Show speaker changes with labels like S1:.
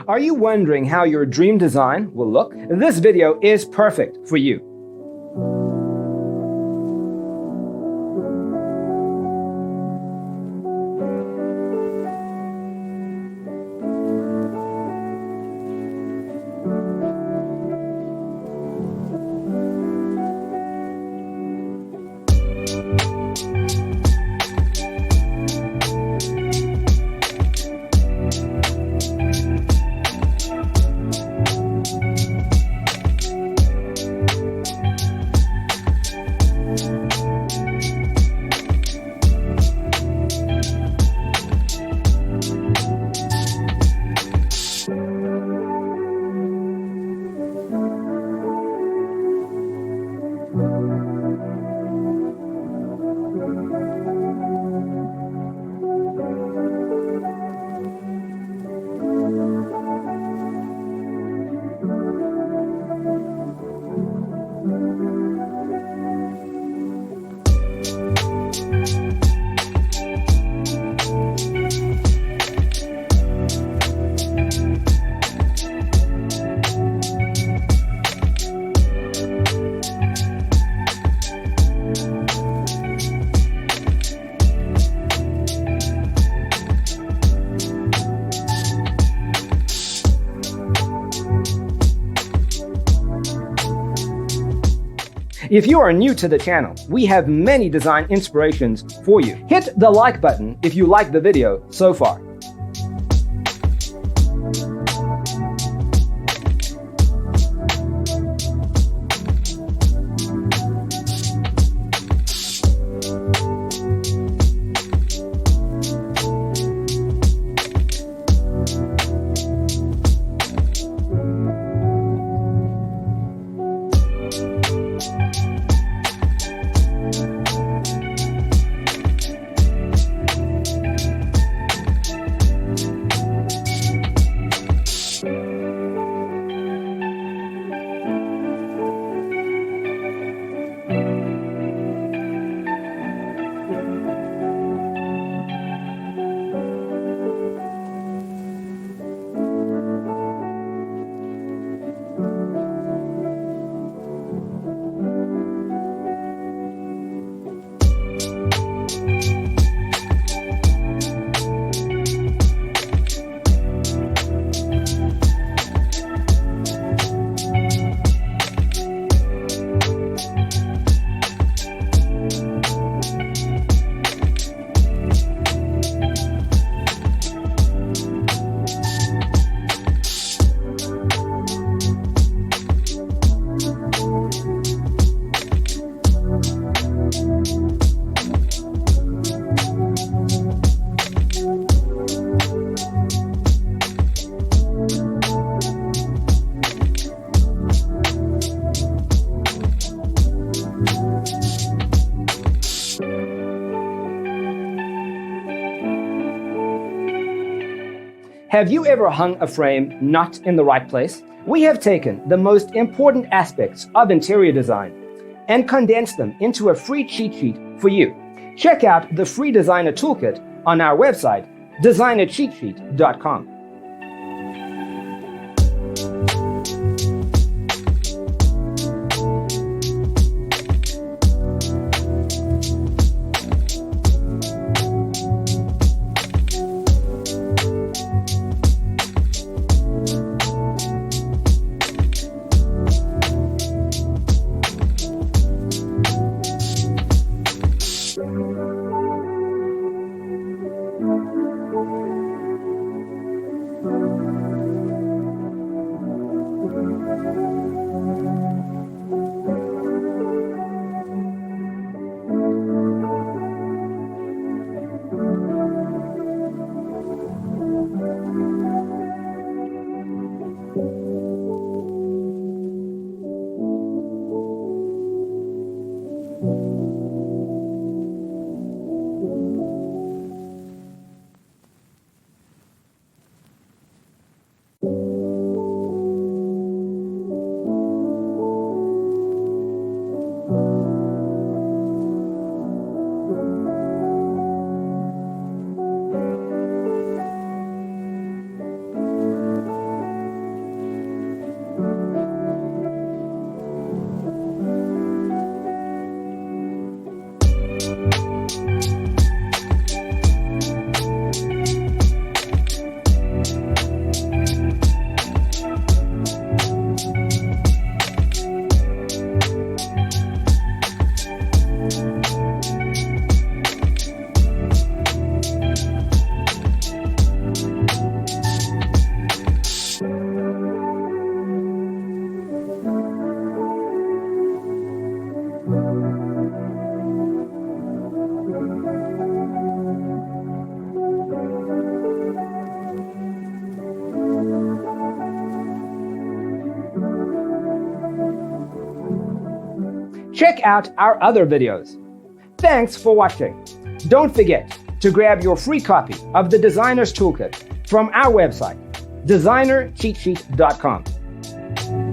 S1: Are you wondering how your dream design will look? This video is perfect for you. If you are new to the channel, we have many design inspirations for you. Hit the like button if you like the video so far. Have you ever hung a frame not in the right place? We have taken the most important aspects of interior design and condensed them into a free cheat sheet for you. Check out the free designer toolkit on our website, designercheatsheet.com. check out our other videos. Thanks for watching. Don't forget to grab your free copy of the Designer's Toolkit from our website, designercheatsheet.com.